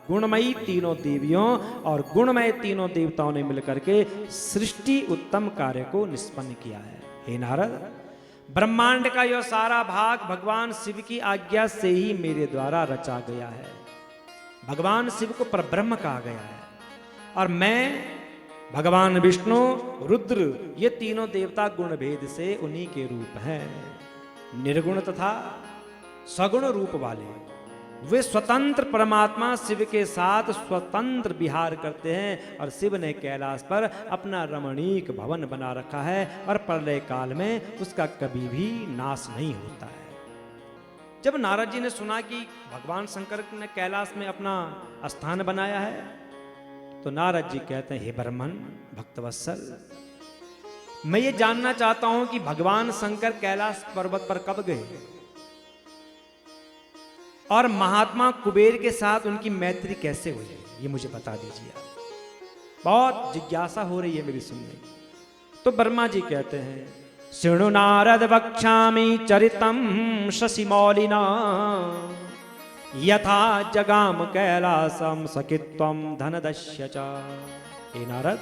गुणमयी तीनों देवियों और गुणमय तीनों देवताओं ने मिलकर के सृष्टि उत्तम कार्य को निष्पन्न किया है। हे नारद, ब्रह्मांड का यह सारा भाग भगवान शिव की आज्ञा से ही मेरे द्वारा रचा गया है। भगवान शिव को परब्रह्म कहा गया है और मैं भगवान विष्णु, रुद्र, ये तीनों देवता गुण भेद से उन्हीं के रूप हैं। निर्गुण तथा सगुण रूप वाले वे स्वतंत्र परमात्मा शिव के साथ स्वतंत्र विहार करते हैं और शिव ने कैलाश पर अपना रमणीक भवन बना रखा है और प्रलय काल में उसका कभी भी नाश नहीं होता है। जब नारद जी ने सुना कि भगवान शंकर ने कैलाश में अपना स्थान बनाया है तो नारद जी कहते हैं, हे ब्रह्मन भक्तवत्सल, मैं ये जानना चाहता हूं कि भगवान शंकर कैलाश पर्वत पर कब गए और महात्मा कुबेर के साथ उनकी मैत्री कैसे हुई, ये मुझे बता दीजिए। बहुत जिज्ञासा हो रही है मेरी सुनने। तो ब्रह्मा जी कहते हैं, शृणु नारद वक्ष्यामि चरितम शशिमौलिना यथा जगाम कैलासम सखित्वम धनदस्य च। हे नारद,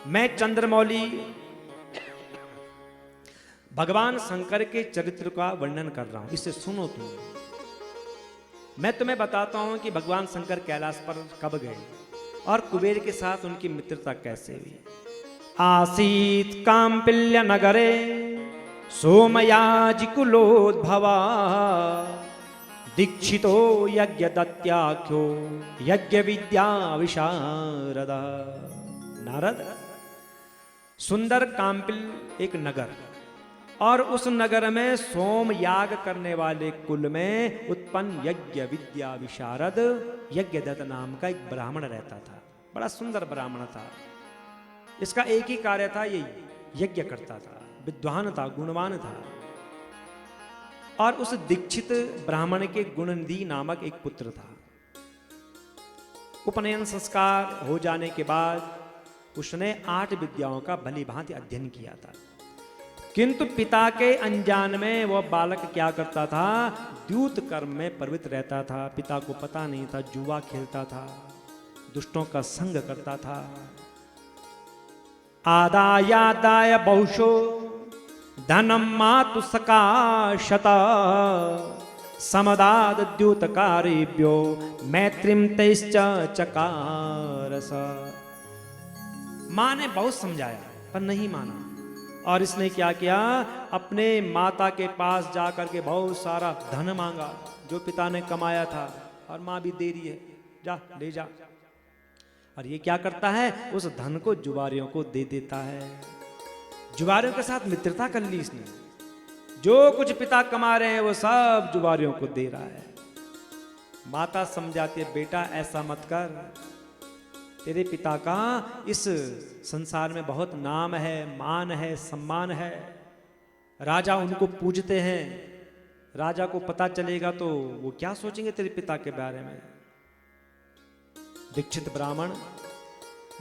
मैं चंद्रमौली भगवान शंकर के चरित्र का वर्णन कर रहा हूं, इसे सुनो तुम। मैं तुम्हें बताता हूं कि भगवान शंकर कैलाश पर कब गए और कुबेर के साथ उनकी मित्रता कैसे हुई। आसीत काम्पिल्य नगरे सोमयाजिकुलोद्भवा दीक्षितो यज्ञ दत्याख्यो यज्ञ विद्या विशारद। नारद, सुंदर काम्पिल एक नगर और उस नगर में सोम याग करने वाले कुल में उत्पन्न यज्ञ विद्या विशारद यज्ञदत्त नाम का एक ब्राह्मण रहता था। बड़ा सुंदर ब्राह्मण था। इसका एक ही कार्य था, ये यज्ञ करता था, विद्वान था, गुणवान था। और उस दीक्षित ब्राह्मण के गुणनिधि नामक एक पुत्र था। उपनयन संस्कार हो जाने के बाद उसने 8 विद्याओं का भली भांति अध्ययन किया था, किंतु पिता के अनजान में वह बालक क्या करता था, द्यूत कर्म में प्रवृत्त रहता था। पिता को पता नहीं था, जुआ खेलता था, दुष्टों का संग करता था। आदायादाय बहुशो धनम मातु सकाशता समदाद द्यूतकारेभ्यो मैत्रिम तैश्च चकारस। मां ने बहुत समझाया पर नहीं माना और इसने क्या किया, अपने माता के पास जाकर के बहुत सारा धन मांगा जो पिता ने कमाया था और मां भी दे रही है, जा ले जा। और ये क्या करता है, उस धन को जुआरियों को दे देता है। जुआरियों के साथ मित्रता कर ली इसने। जो कुछ पिता कमा रहे हैं वो सब जुआरियों को दे रहा है। माता समझाती है, बेटा ऐसा मत कर, तेरे पिता का इस संसार में बहुत नाम है, मान है, सम्मान है, राजा उनको पूजते हैं। राजा को पता चलेगा तो वो क्या सोचेंगे तेरे पिता के बारे में। दीक्षित ब्राह्मण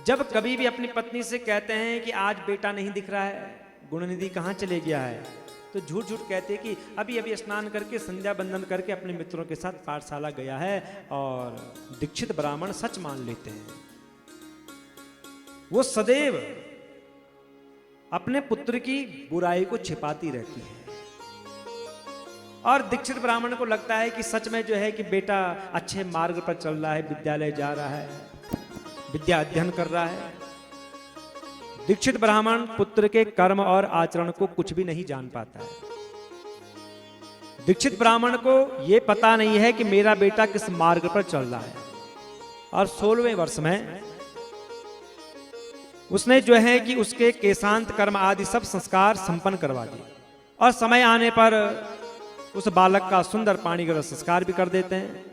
जब कभी भी अपनी पत्नी से कहते हैं कि आज बेटा नहीं दिख रहा है, गुणनिधि कहाँ चले गया है, तो झूठ झूठ कहते हैं कि अभी अभी स्नान करके संध्या बंदन करके अपने मित्रों के साथ पाठशाला गया है। और दीक्षित ब्राह्मण सच मान लेते हैं। वो सदैव अपने पुत्र की बुराई को छिपाती रहती है और दीक्षित ब्राह्मण को लगता है कि सच में जो है कि बेटा अच्छे मार्ग पर चल रहा है, विद्यालय जा रहा है, विद्या अध्ययन कर रहा है। दीक्षित ब्राह्मण पुत्र के कर्म और आचरण को कुछ भी नहीं जान पाता है। दीक्षित ब्राह्मण को यह पता नहीं है कि मेरा बेटा किस मार्ग पर चल रहा है। और 16वें वर्ष में उसने जो है कि उसके केशांत कर्म आदि सब संस्कार संपन्न करवा दिए और समय आने पर उस बालक का सुंदर पाणिग्रह संस्कार भी कर देते हैं।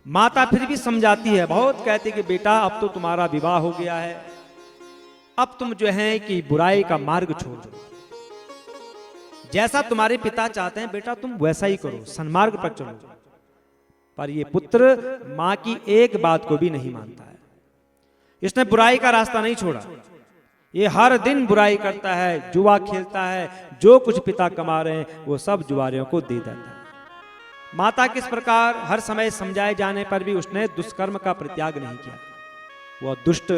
माता फिर भी समझाती है, बहुत कहती कि बेटा अब तो तुम्हारा विवाह हो गया है, अब तुम जो है कि बुराई का मार्ग छोड़ दो, जैसा तुम्हारे पिता चाहते हैं बेटा तुम वैसा ही करो, सन्मार्ग पर चलो। पर ये पुत्र मां की एक बात को भी नहीं मानता है। इसने बुराई का रास्ता नहीं छोड़ा, ये हर दिन बुराई करता है, जुआ खेलता है, जो कुछ पिता कमा रहे हैं वो सब जुआरियों को दे देता है। माता किस प्रकार हर समय समझाए जाने पर भी उसने दुष्कर्म का परित्याग नहीं किया। वह दुष्ट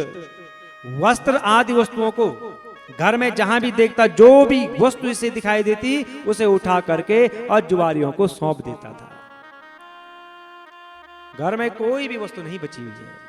वस्त्र आदि वस्तुओं को घर में जहां भी देखता, जो भी वस्तु इसे दिखाई देती उसे उठा करके और जुआरियों को सौंप देता था। घर में कोई भी वस्तु नहीं बची हुई है।